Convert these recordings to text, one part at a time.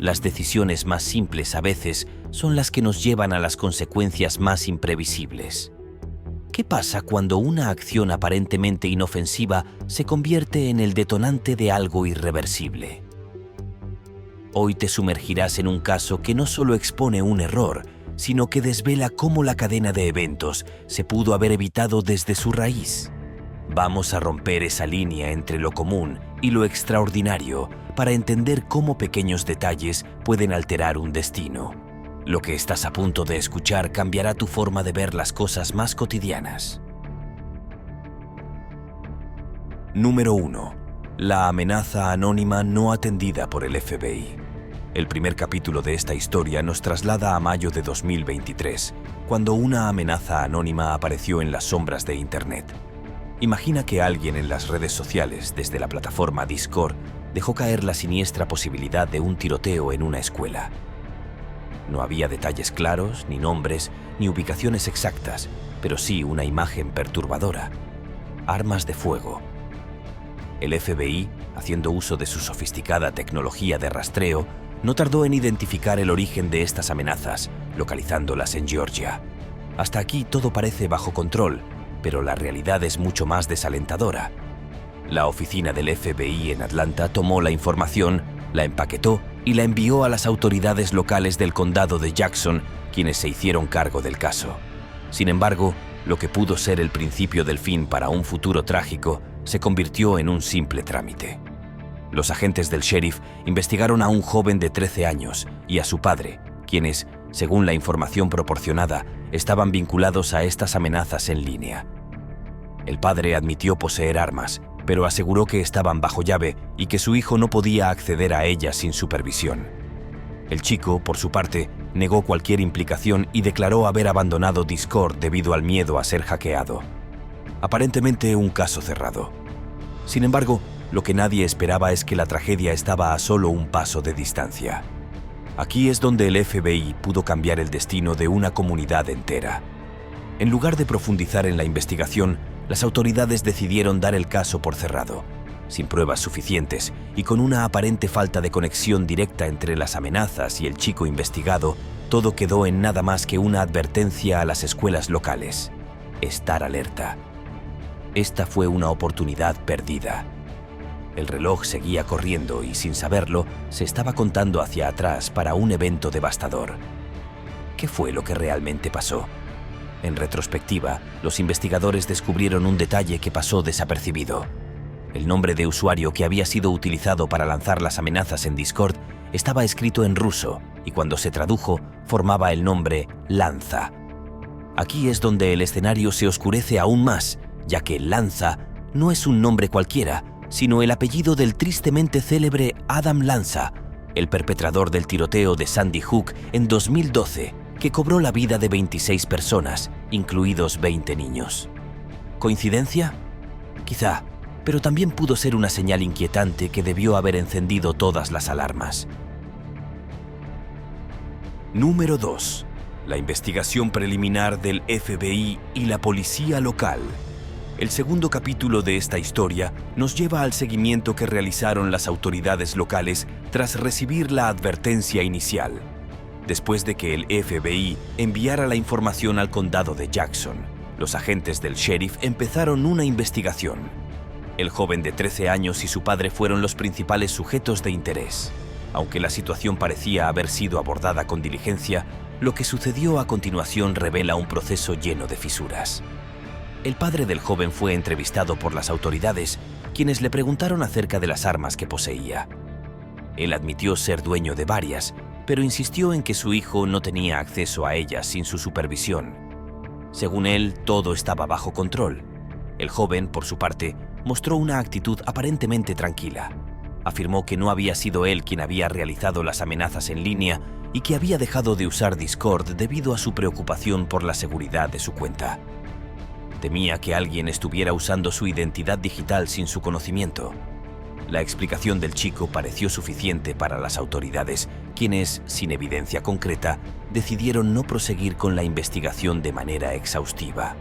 las decisiones más simples a veces son las que nos llevan a las consecuencias más imprevisibles. ¿Qué pasa cuando una acción aparentemente inofensiva se convierte en el detonante de algo irreversible? Hoy te sumergirás en un caso que no solo expone un error, sino que desvela cómo la cadena de eventos se pudo haber evitado desde su raíz. Vamos a romper esa línea entre lo común y lo extraordinario para entender cómo pequeños detalles pueden alterar un destino. Lo que estás a punto de escuchar cambiará tu forma de ver las cosas más cotidianas. Número 1. La amenaza anónima no atendida por el FBI. El primer capítulo de esta historia nos traslada a mayo de 2023, cuando una amenaza anónima apareció en las sombras de Internet. Imagina que alguien en las redes sociales, desde la plataforma Discord, dejó caer la siniestra posibilidad de un tiroteo en una escuela. No había detalles claros, ni nombres, ni ubicaciones exactas, pero sí una imagen perturbadora. Armas de fuego. El FBI, haciendo uso de su sofisticada tecnología de rastreo, no tardó en identificar el origen de estas amenazas, localizándolas en Georgia. Hasta aquí todo parece bajo control, pero la realidad es mucho más desalentadora. La oficina del FBI en Atlanta tomó la información, la empaquetó y la envió a las autoridades locales del condado de Jackson, quienes se hicieron cargo del caso. Sin embargo, lo que pudo ser el principio del fin para un futuro trágico se convirtió en un simple trámite. Los agentes del sheriff investigaron a un joven de 13 años y a su padre, quienes, según la información proporcionada, estaban vinculados a estas amenazas en línea. El padre admitió poseer armas, pero aseguró que estaban bajo llave y que su hijo no podía acceder a ellas sin supervisión. El chico, por su parte, negó cualquier implicación y declaró haber abandonado Discord debido al miedo a ser hackeado. Aparentemente un caso cerrado. Sin embargo, lo que nadie esperaba es que la tragedia estaba a solo un paso de distancia. Aquí es donde el FBI pudo cambiar el destino de una comunidad entera. En lugar de profundizar en la investigación, las autoridades decidieron dar el caso por cerrado. Sin pruebas suficientes y con una aparente falta de conexión directa entre las amenazas y el chico investigado, todo quedó en nada más que una advertencia a las escuelas locales. Estar alerta. Esta fue una oportunidad perdida. El reloj seguía corriendo y, sin saberlo, se estaba contando hacia atrás para un evento devastador. ¿Qué fue lo que realmente pasó? En retrospectiva, los investigadores descubrieron un detalle que pasó desapercibido. El nombre de usuario que había sido utilizado para lanzar las amenazas en Discord estaba escrito en ruso y cuando se tradujo formaba el nombre Lanza. Aquí es donde el escenario se oscurece aún más, ya que Lanza no es un nombre cualquiera, sino el apellido del tristemente célebre Adam Lanza, el perpetrador del tiroteo de Sandy Hook en 2012, que cobró la vida de 26 personas, incluidos 20 niños. ¿Coincidencia? Quizá, pero también pudo ser una señal inquietante que debió haber encendido todas las alarmas. Número 2. La investigación preliminar del FBI y la policía local. El segundo capítulo de esta historia nos lleva al seguimiento que realizaron las autoridades locales tras recibir la advertencia inicial. Después de que el FBI enviara la información al condado de Jackson, los agentes del sheriff empezaron una investigación. El joven de 13 años y su padre fueron los principales sujetos de interés. Aunque la situación parecía haber sido abordada con diligencia, lo que sucedió a continuación revela un proceso lleno de fisuras. El padre del joven fue entrevistado por las autoridades, quienes le preguntaron acerca de las armas que poseía. Él admitió ser dueño de varias, pero insistió en que su hijo no tenía acceso a ellas sin su supervisión. Según él, todo estaba bajo control. El joven, por su parte, mostró una actitud aparentemente tranquila. Afirmó que no había sido él quien había realizado las amenazas en línea y que había dejado de usar Discord debido a su preocupación por la seguridad de su cuenta. Temía que alguien estuviera usando su identidad digital sin su conocimiento. La explicación del chico pareció suficiente para las autoridades, quienes, sin evidencia concreta, decidieron no proseguir con la investigación de manera exhaustiva.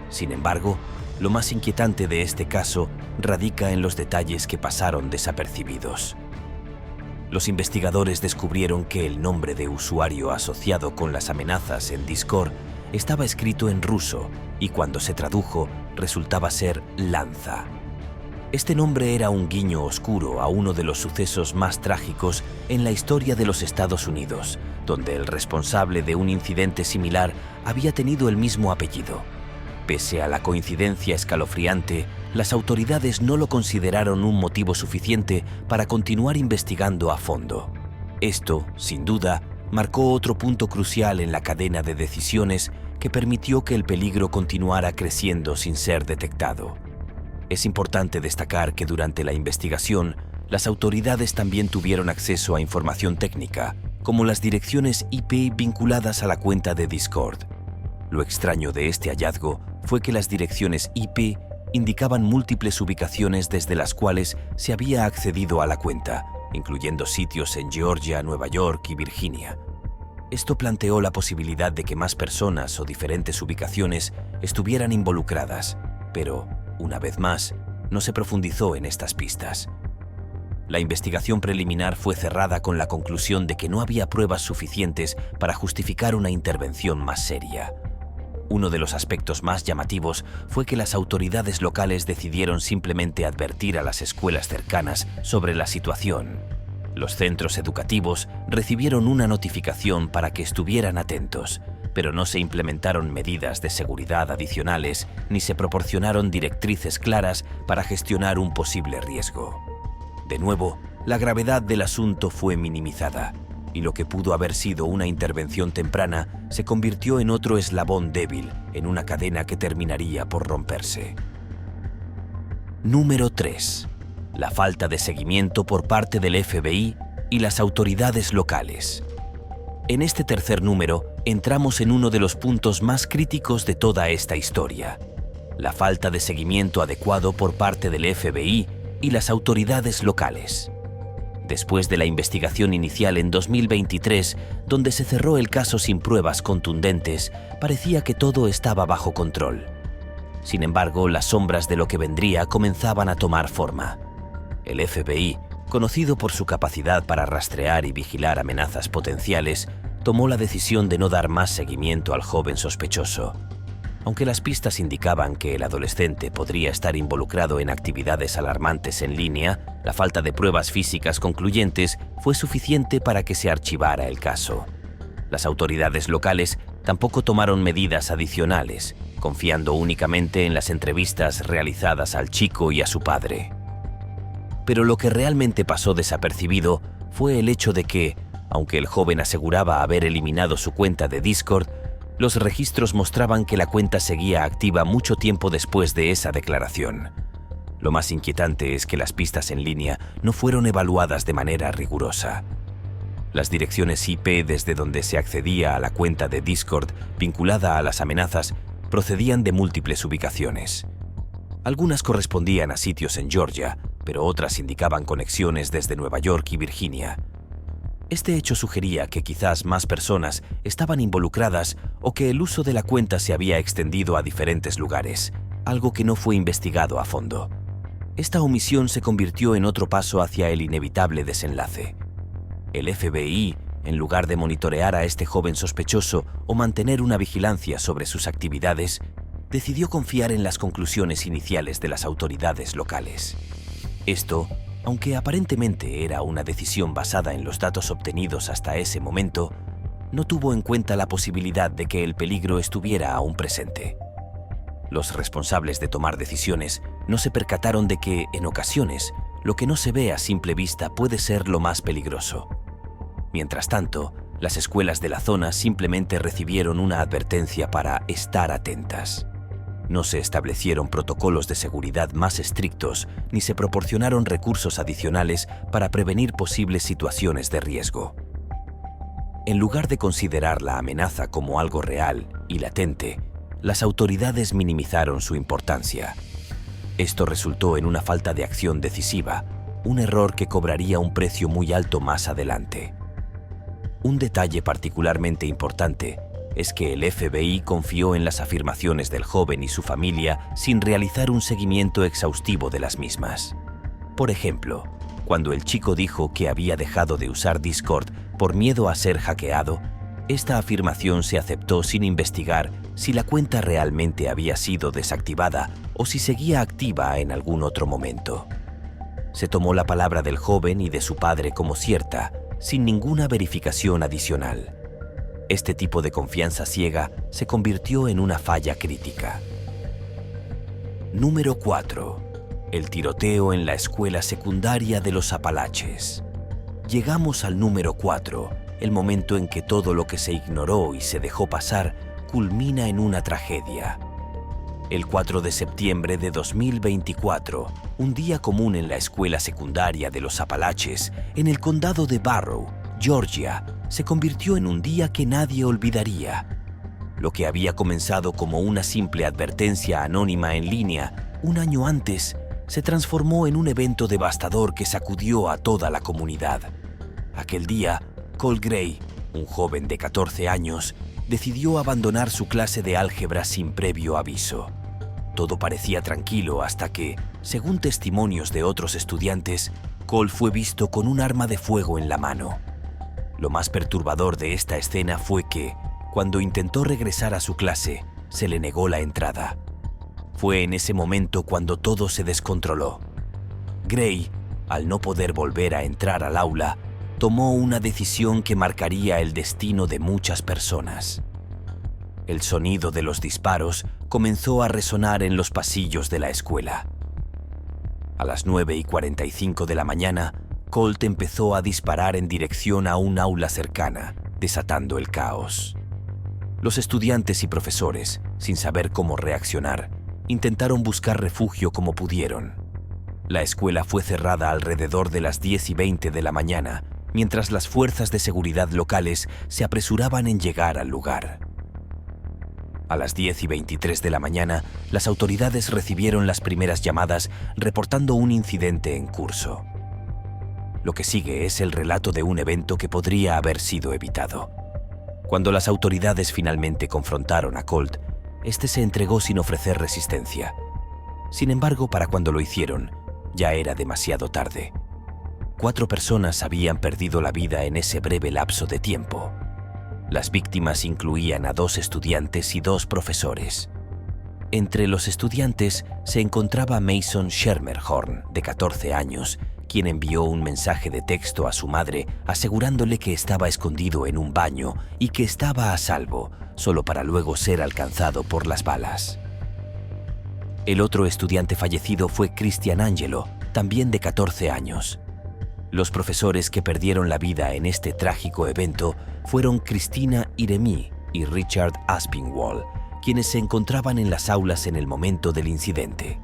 Sin embargo, lo más inquietante de este caso radica en los detalles que pasaron desapercibidos. Los investigadores descubrieron que el nombre de usuario asociado con las amenazas en Discord estaba escrito en ruso y cuando se tradujo resultaba ser Lanza. Este nombre era un guiño oscuro a uno de los sucesos más trágicos en la historia de los Estados Unidos, donde el responsable de un incidente similar había tenido el mismo apellido. Pese a la coincidencia escalofriante, las autoridades no lo consideraron un motivo suficiente para continuar investigando a fondo. Esto, sin duda, marcó otro punto crucial en la cadena de decisiones que permitió que el peligro continuara creciendo sin ser detectado. Es importante destacar que durante la investigación, las autoridades también tuvieron acceso a información técnica, como las direcciones IP vinculadas a la cuenta de Discord. Lo extraño de este hallazgo fue que las direcciones IP indicaban múltiples ubicaciones desde las cuales se había accedido a la cuenta, incluyendo sitios en Georgia, Nueva York y Virginia. Esto planteó la posibilidad de que más personas o diferentes ubicaciones estuvieran involucradas, pero, una vez más, no se profundizó en estas pistas. La investigación preliminar fue cerrada con la conclusión de que no había pruebas suficientes para justificar una intervención más seria. Uno de los aspectos más llamativos fue que las autoridades locales decidieron simplemente advertir a las escuelas cercanas sobre la situación. Los centros educativos recibieron una notificación para que estuvieran atentos, pero no se implementaron medidas de seguridad adicionales ni se proporcionaron directrices claras para gestionar un posible riesgo. De nuevo, la gravedad del asunto fue minimizada, y lo que pudo haber sido una intervención temprana se convirtió en otro eslabón débil en una cadena que terminaría por romperse. Número 3. La falta de seguimiento por parte del FBI y las autoridades locales. En este tercer número, entramos en uno de los puntos más críticos de toda esta historia: la falta de seguimiento adecuado por parte del FBI y las autoridades locales. Después de la investigación inicial en 2023, donde se cerró el caso sin pruebas contundentes, parecía que todo estaba bajo control. Sin embargo, las sombras de lo que vendría comenzaban a tomar forma. El FBI, conocido por su capacidad para rastrear y vigilar amenazas potenciales, tomó la decisión de no dar más seguimiento al joven sospechoso. Aunque las pistas indicaban que el adolescente podría estar involucrado en actividades alarmantes en línea, la falta de pruebas físicas concluyentes fue suficiente para que se archivara el caso. Las autoridades locales tampoco tomaron medidas adicionales, confiando únicamente en las entrevistas realizadas al chico y a su padre. Pero lo que realmente pasó desapercibido fue el hecho de que, aunque el joven aseguraba haber eliminado su cuenta de Discord, los registros mostraban que la cuenta seguía activa mucho tiempo después de esa declaración. Lo más inquietante es que las pistas en línea no fueron evaluadas de manera rigurosa. Las direcciones IP desde donde se accedía a la cuenta de Discord vinculada a las amenazas procedían de múltiples ubicaciones. Algunas correspondían a sitios en Georgia, pero otras indicaban conexiones desde Nueva York y Virginia. Este hecho sugería que quizás más personas estaban involucradas o que el uso de la cuenta se había extendido a diferentes lugares, algo que no fue investigado a fondo. Esta omisión se convirtió en otro paso hacia el inevitable desenlace. El FBI, en lugar de monitorear a este joven sospechoso o mantener una vigilancia sobre sus actividades, decidió confiar en las conclusiones iniciales de las autoridades locales. Esto, aunque aparentemente era una decisión basada en los datos obtenidos hasta ese momento, no tuvo en cuenta la posibilidad de que el peligro estuviera aún presente. Los responsables de tomar decisiones no se percataron de que, en ocasiones, lo que no se ve a simple vista puede ser lo más peligroso. Mientras tanto, las escuelas de la zona simplemente recibieron una advertencia para estar atentas. No se establecieron protocolos de seguridad más estrictos ni se proporcionaron recursos adicionales para prevenir posibles situaciones de riesgo. En lugar de considerar la amenaza como algo real y latente, las autoridades minimizaron su importancia. Esto resultó en una falta de acción decisiva, un error que cobraría un precio muy alto más adelante. Un detalle particularmente importante es que el FBI confió en las afirmaciones del joven y su familia sin realizar un seguimiento exhaustivo de las mismas. Por ejemplo, Cuando el chico dijo que había dejado de usar Discord por miedo a ser hackeado, esta afirmación se aceptó sin investigar si la cuenta realmente había sido desactivada o si seguía activa en algún otro momento. Se tomó la palabra del joven y de su padre como cierta, sin ninguna verificación adicional. Este tipo de confianza ciega se convirtió en una falla crítica. Número 4. El tiroteo en la escuela secundaria de los Apalaches. Llegamos al número 4, el momento en que todo lo que se ignoró y se dejó pasar culmina en una tragedia. El 4 de septiembre de 2024, un día común en la escuela secundaria de los Apalaches, en el condado de Barrow, Georgia, se convirtió en un día que nadie olvidaría. Lo que había comenzado como una simple advertencia anónima en línea un año antes, se transformó en un evento devastador que sacudió a toda la comunidad. Aquel día, Colt Gray, un joven de 14 años, decidió abandonar su clase de álgebra sin previo aviso. Todo parecía tranquilo hasta que, según testimonios de otros estudiantes, Colt fue visto con un arma de fuego en la mano. Lo más perturbador de esta escena fue que, cuando intentó regresar a su clase, se le negó la entrada. Fue en ese momento cuando todo se descontroló. Gray, al no poder volver a entrar al aula, tomó una decisión que marcaría el destino de muchas personas. El sonido de los disparos comenzó a resonar en los pasillos de la escuela. A las 9:45 de la mañana, Colt empezó a disparar en dirección a un aula cercana, desatando el caos. Los estudiantes y profesores, sin saber cómo reaccionar, intentaron buscar refugio como pudieron. La escuela fue cerrada alrededor de las 10:20 de la mañana, mientras las fuerzas de seguridad locales se apresuraban en llegar al lugar. A las 10:23 de la mañana, las autoridades recibieron las primeras llamadas reportando un incidente en curso. Lo que sigue es el relato de un evento que podría haber sido evitado. Cuando las autoridades finalmente confrontaron a Colt, este se entregó sin ofrecer resistencia. Sin embargo, para cuando lo hicieron, ya era demasiado tarde. 4 personas habían perdido la vida en ese breve lapso de tiempo. Las víctimas incluían a 2 estudiantes y 2 profesores. Entre los estudiantes se encontraba Mason Schermerhorn, de 14 años, quien envió un mensaje de texto a su madre asegurándole que estaba escondido en un baño y que estaba a salvo, solo para luego ser alcanzado por las balas. El otro estudiante fallecido fue Christian Angelo, también de 14 años. Los profesores que perdieron la vida en este trágico evento fueron Christina Iremi y Richard Aspinwall, quienes se encontraban en las aulas en el momento del incidente.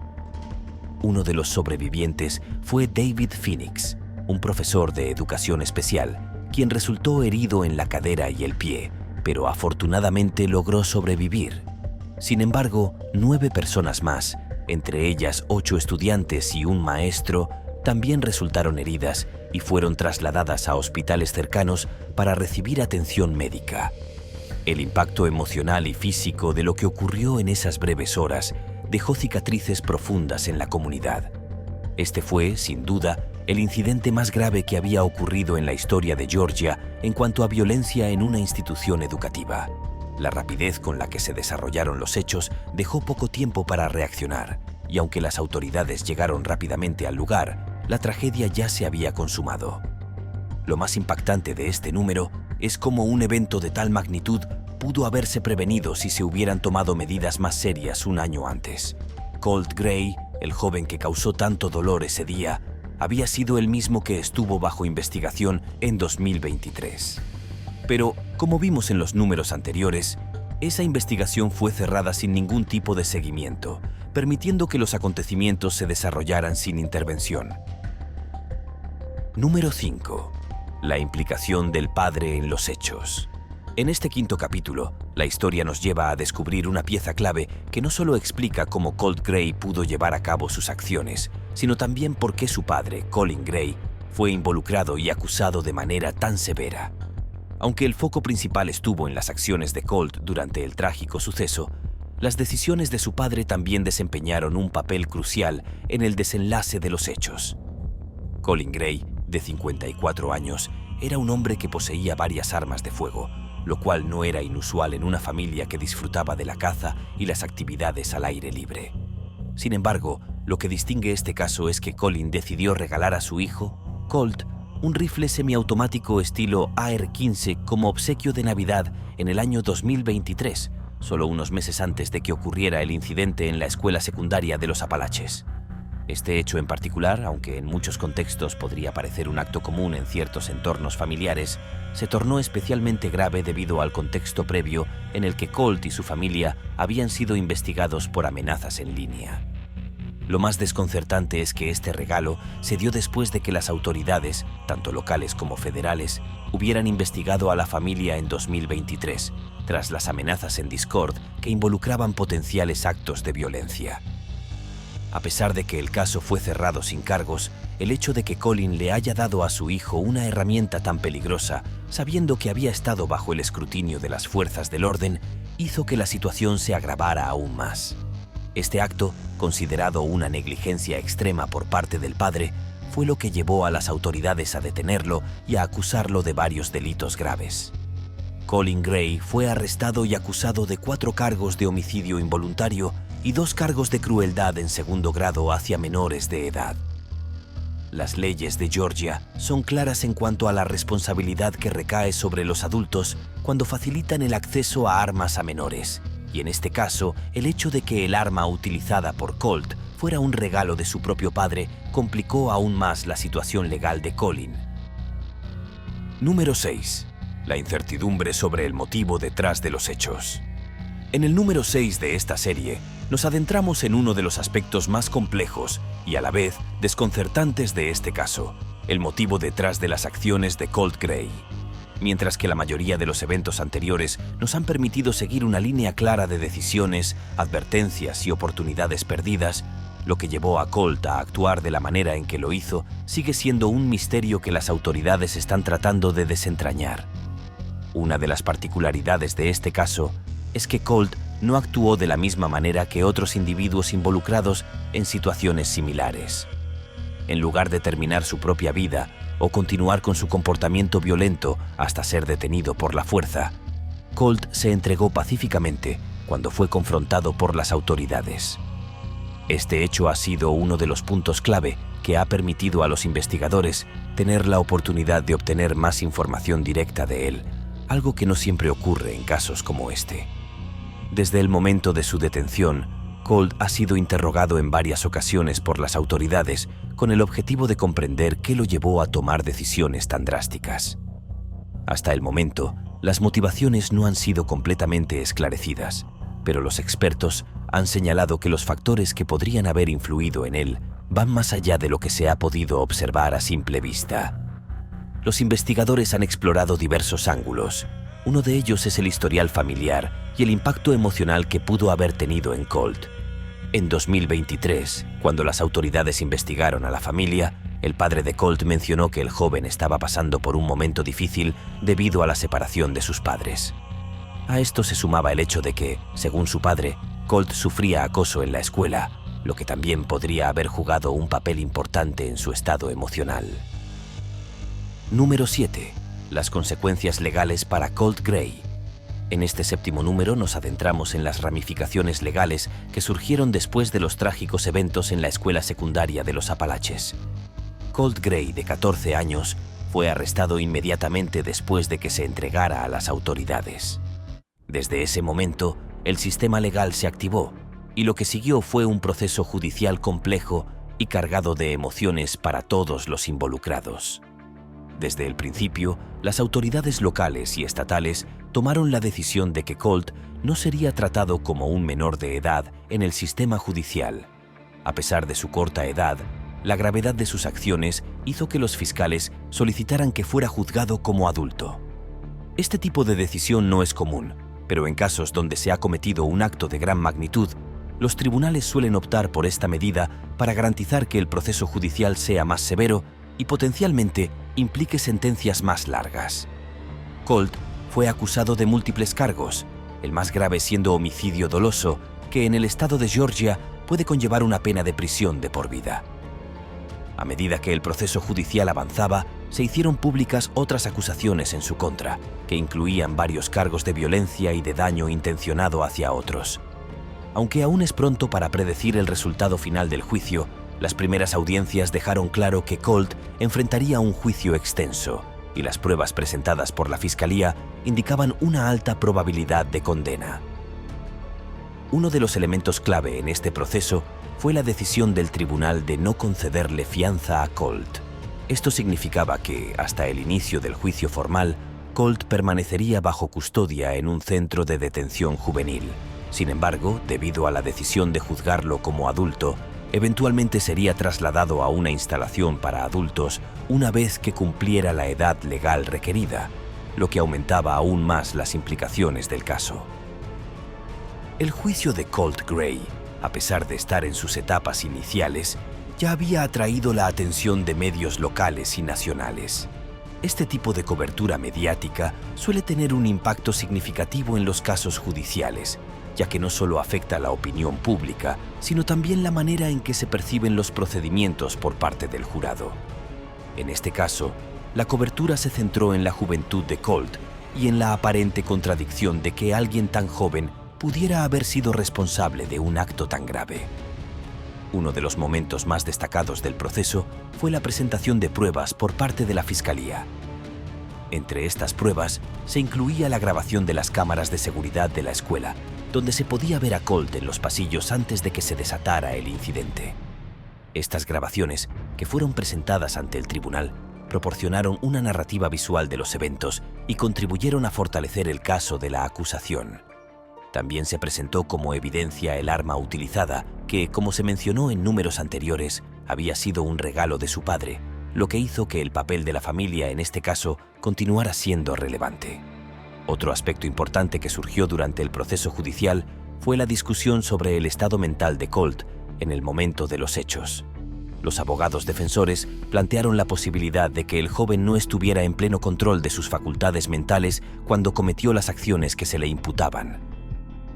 Uno de los sobrevivientes fue David Phoenix, un profesor de educación especial, quien resultó herido en la cadera y el pie, pero afortunadamente logró sobrevivir. Sin embargo, 9 personas más, entre ellas 8 estudiantes y un maestro, también resultaron heridas y fueron trasladadas a hospitales cercanos para recibir atención médica. El impacto emocional y físico de lo que ocurrió en esas breves horas dejó cicatrices profundas en la comunidad. Este fue, sin duda, el incidente más grave que había ocurrido en la historia de Georgia en cuanto a violencia en una institución educativa. La rapidez con la que se desarrollaron los hechos dejó poco tiempo para reaccionar, y aunque las autoridades llegaron rápidamente al lugar, la tragedia ya se había consumado. Lo más impactante de este número es cómo un evento de tal magnitud pudo haberse prevenido si se hubieran tomado medidas más serias un año antes. Colt Gray, el joven que causó tanto dolor ese día, había sido el mismo que estuvo bajo investigación en 2023. Pero, como vimos en los números anteriores, esa investigación fue cerrada sin ningún tipo de seguimiento, permitiendo que los acontecimientos se desarrollaran sin intervención. Número 5. La implicación del padre en los hechos. En este 5º capítulo, la historia nos lleva a descubrir una pieza clave que no solo explica cómo Colt Gray pudo llevar a cabo sus acciones, sino también por qué su padre, Colin Gray, fue involucrado y acusado de manera tan severa. Aunque el foco principal estuvo en las acciones de Colt durante el trágico suceso, las decisiones de su padre también desempeñaron un papel crucial en el desenlace de los hechos. Colin Gray, de 54 años, era un hombre que poseía varias armas de fuego, lo cual no era inusual en una familia que disfrutaba de la caza y las actividades al aire libre. Sin embargo, lo que distingue este caso es que Colin decidió regalar a su hijo, Colt, un rifle semiautomático estilo AR-15 como obsequio de Navidad en el año 2023, solo unos meses antes de que ocurriera el incidente en la escuela secundaria de los Apalaches. Este hecho en particular, aunque en muchos contextos podría parecer un acto común en ciertos entornos familiares, se tornó especialmente grave debido al contexto previo en el que Colt y su familia habían sido investigados por amenazas en línea. Lo más desconcertante es que este regalo se dio después de que las autoridades, tanto locales como federales, hubieran investigado a la familia en 2023, tras las amenazas en Discord que involucraban potenciales actos de violencia. A pesar de que el caso fue cerrado sin cargos, el hecho de que Colin le haya dado a su hijo una herramienta tan peligrosa, sabiendo que había estado bajo el escrutinio de las fuerzas del orden, hizo que la situación se agravara aún más. Este acto, considerado una negligencia extrema por parte del padre, fue lo que llevó a las autoridades a detenerlo y a acusarlo de varios delitos graves. Colin Gray fue arrestado y acusado de 4 cargos de homicidio involuntario y 2 cargos de crueldad en segundo grado hacia menores de edad. Las leyes de Georgia son claras en cuanto a la responsabilidad que recae sobre los adultos cuando facilitan el acceso a armas a menores, y en este caso, el hecho de que el arma utilizada por Colt fuera un regalo de su propio padre complicó aún más la situación legal de Colin. Número 6. La incertidumbre sobre el motivo detrás de los hechos. En el número 6 de esta serie, nos adentramos en uno de los aspectos más complejos y a la vez desconcertantes de este caso, el motivo detrás de las acciones de Colt Gray. Mientras que la mayoría de los eventos anteriores nos han permitido seguir una línea clara de decisiones, advertencias y oportunidades perdidas, lo que llevó a Colt a actuar de la manera en que lo hizo sigue siendo un misterio que las autoridades están tratando de desentrañar. Una de las particularidades de este caso es que Colt no actuó de la misma manera que otros individuos involucrados en situaciones similares. En lugar de terminar su propia vida o continuar con su comportamiento violento hasta ser detenido por la fuerza, Colt se entregó pacíficamente cuando fue confrontado por las autoridades. Este hecho ha sido uno de los puntos clave que ha permitido a los investigadores tener la oportunidad de obtener más información directa de él, algo que no siempre ocurre en casos como este. Desde el momento de su detención, Colt ha sido interrogado en varias ocasiones por las autoridades con el objetivo de comprender qué lo llevó a tomar decisiones tan drásticas. Hasta el momento, las motivaciones no han sido completamente esclarecidas, pero los expertos han señalado que los factores que podrían haber influido en él van más allá de lo que se ha podido observar a simple vista. Los investigadores han explorado diversos ángulos. Uno de ellos es el historial familiar y el impacto emocional que pudo haber tenido en Colt. En 2023, cuando las autoridades investigaron a la familia, el padre de Colt mencionó que el joven estaba pasando por un momento difícil debido a la separación de sus padres. A esto se sumaba el hecho de que, según su padre, Colt sufría acoso en la escuela, lo que también podría haber jugado un papel importante en su estado emocional. Número 7. Las consecuencias legales para Colt Gray. En este 7º número nos adentramos en las ramificaciones legales que surgieron después de los trágicos eventos en la escuela secundaria de los Apalaches. Colt Gray, de 14 años, fue arrestado inmediatamente después de que se entregara a las autoridades. Desde ese momento, el sistema legal se activó y lo que siguió fue un proceso judicial complejo y cargado de emociones para todos los involucrados. Desde el principio, las autoridades locales y estatales tomaron la decisión de que Colt no sería tratado como un menor de edad en el sistema judicial. A pesar de su corta edad, la gravedad de sus acciones hizo que los fiscales solicitaran que fuera juzgado como adulto. Este tipo de decisión no es común, pero en casos donde se ha cometido un acto de gran magnitud, los tribunales suelen optar por esta medida para garantizar que el proceso judicial sea más severo y potencialmente implique sentencias más largas. Colt fue acusado de múltiples cargos, el más grave siendo homicidio doloso, que en el estado de Georgia puede conllevar una pena de prisión de por vida. A medida que el proceso judicial avanzaba, se hicieron públicas otras acusaciones en su contra, que incluían varios cargos de violencia y de daño intencionado hacia otros. Aunque aún es pronto para predecir el resultado final del juicio, las primeras audiencias dejaron claro que Colt enfrentaría un juicio extenso, y las pruebas presentadas por la Fiscalía indicaban una alta probabilidad de condena. Uno de los elementos clave en este proceso fue la decisión del tribunal de no concederle fianza a Colt. Esto significaba que, hasta el inicio del juicio formal, Colt permanecería bajo custodia en un centro de detención juvenil. Sin embargo, debido a la decisión de juzgarlo como adulto, eventualmente sería trasladado a una instalación para adultos una vez que cumpliera la edad legal requerida, lo que aumentaba aún más las implicaciones del caso. El juicio de Colt Gray, a pesar de estar en sus etapas iniciales, ya había atraído la atención de medios locales y nacionales. Este tipo de cobertura mediática suele tener un impacto significativo en los casos judiciales, ya que no solo afecta a la opinión pública, sino también la manera en que se perciben los procedimientos por parte del jurado. En este caso, la cobertura se centró en la juventud de Colt y en la aparente contradicción de que alguien tan joven pudiera haber sido responsable de un acto tan grave. Uno de los momentos más destacados del proceso fue la presentación de pruebas por parte de la Fiscalía. Entre estas pruebas se incluía la grabación de las cámaras de seguridad de la escuela, donde se podía ver a Colt en los pasillos antes de que se desatara el incidente. Estas grabaciones, que fueron presentadas ante el tribunal, proporcionaron una narrativa visual de los eventos y contribuyeron a fortalecer el caso de la acusación. También se presentó como evidencia el arma utilizada, que, como se mencionó en números anteriores, había sido un regalo de su padre, lo que hizo que el papel de la familia en este caso continuara siendo relevante. Otro aspecto importante que surgió durante el proceso judicial fue la discusión sobre el estado mental de Colt en el momento de los hechos. Los abogados defensores plantearon la posibilidad de que el joven no estuviera en pleno control de sus facultades mentales cuando cometió las acciones que se le imputaban.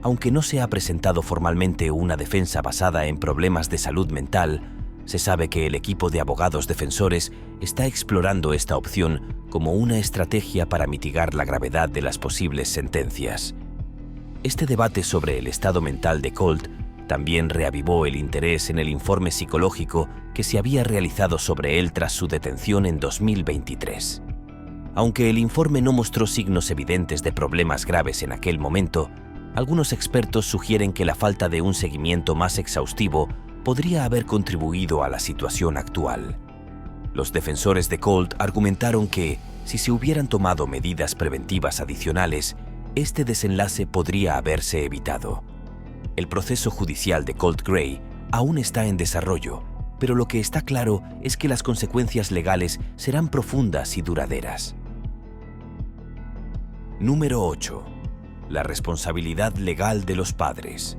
Aunque no se ha presentado formalmente una defensa basada en problemas de salud mental, se sabe que el equipo de abogados defensores está explorando esta opción como una estrategia para mitigar la gravedad de las posibles sentencias. Este debate sobre el estado mental de Colt también reavivó el interés en el informe psicológico que se había realizado sobre él tras su detención en 2023. Aunque el informe no mostró signos evidentes de problemas graves en aquel momento, algunos expertos sugieren que la falta de un seguimiento más exhaustivo podría haber contribuido a la situación actual. Los defensores de Colt argumentaron que, si se hubieran tomado medidas preventivas adicionales, este desenlace podría haberse evitado. El proceso judicial de Colt Gray aún está en desarrollo, pero lo que está claro es que las consecuencias legales serán profundas y duraderas. Número 8. La responsabilidad legal de los padres.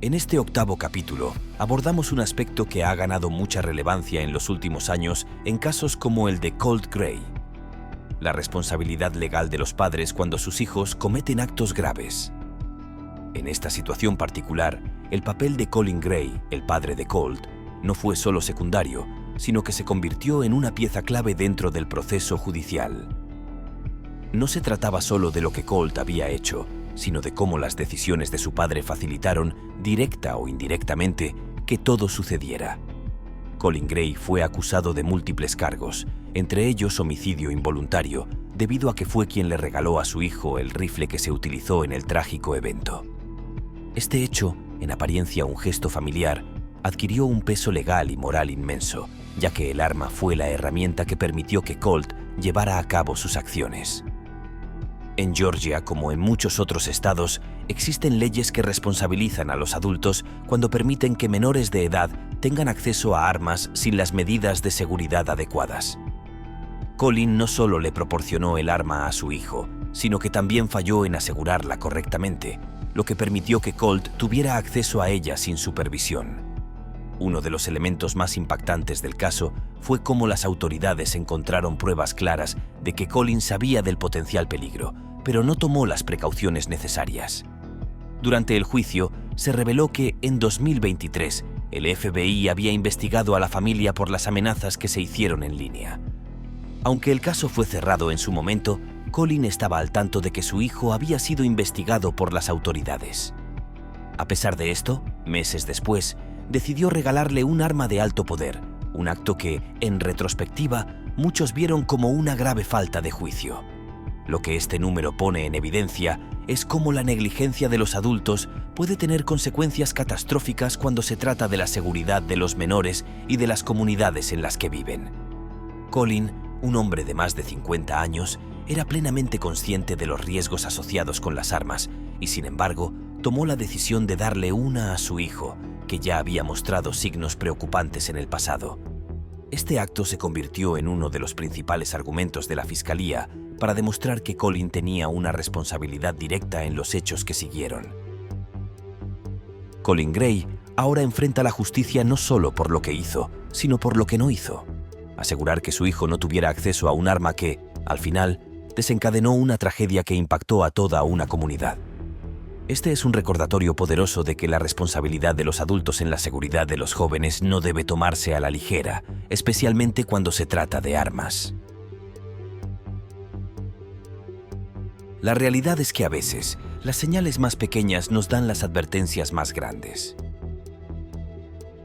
En este octavo capítulo abordamos un aspecto que ha ganado mucha relevancia en los últimos años en casos como el de Colt Gray: la responsabilidad legal de los padres cuando sus hijos cometen actos graves. En esta situación particular, el papel de Colin Gray, el padre de Colt, no fue solo secundario, sino que se convirtió en una pieza clave dentro del proceso judicial. No se trataba solo de lo que Colt había hecho, sino de cómo las decisiones de su padre facilitaron, directa o indirectamente, que todo sucediera. Colin Gray fue acusado de múltiples cargos, entre ellos homicidio involuntario, debido a que fue quien le regaló a su hijo el rifle que se utilizó en el trágico evento. Este hecho, en apariencia un gesto familiar, adquirió un peso legal y moral inmenso, ya que el arma fue la herramienta que permitió que Colt llevara a cabo sus acciones. En Georgia, como en muchos otros estados, existen leyes que responsabilizan a los adultos cuando permiten que menores de edad tengan acceso a armas sin las medidas de seguridad adecuadas. Colin no solo le proporcionó el arma a su hijo, sino que también falló en asegurarla correctamente, lo que permitió que Colt tuviera acceso a ella sin supervisión. Uno de los elementos más impactantes del caso fue cómo las autoridades encontraron pruebas claras de que Colin sabía del potencial peligro, pero no tomó las precauciones necesarias. Durante el juicio, se reveló que, en 2023, el FBI había investigado a la familia por las amenazas que se hicieron en línea. Aunque el caso fue cerrado en su momento, Colin estaba al tanto de que su hijo había sido investigado por las autoridades. A pesar de esto, meses después, decidió regalarle un arma de alto poder, un acto que, en retrospectiva, muchos vieron como una grave falta de juicio. Lo que este número pone en evidencia es cómo la negligencia de los adultos puede tener consecuencias catastróficas cuando se trata de la seguridad de los menores y de las comunidades en las que viven. Colin, un hombre de más de 50 años, era plenamente consciente de los riesgos asociados con las armas y, sin embargo, tomó la decisión de darle una a su hijo, que ya había mostrado signos preocupantes en el pasado. Este acto se convirtió en uno de los principales argumentos de la Fiscalía para demostrar que Colin tenía una responsabilidad directa en los hechos que siguieron. Colin Gray ahora enfrenta la justicia no solo por lo que hizo, sino por lo que no hizo. Asegurar que su hijo no tuviera acceso a un arma que, al final, desencadenó una tragedia que impactó a toda una comunidad. Este es un recordatorio poderoso de que la responsabilidad de los adultos en la seguridad de los jóvenes no debe tomarse a la ligera, especialmente cuando se trata de armas. La realidad es que a veces, las señales más pequeñas nos dan las advertencias más grandes.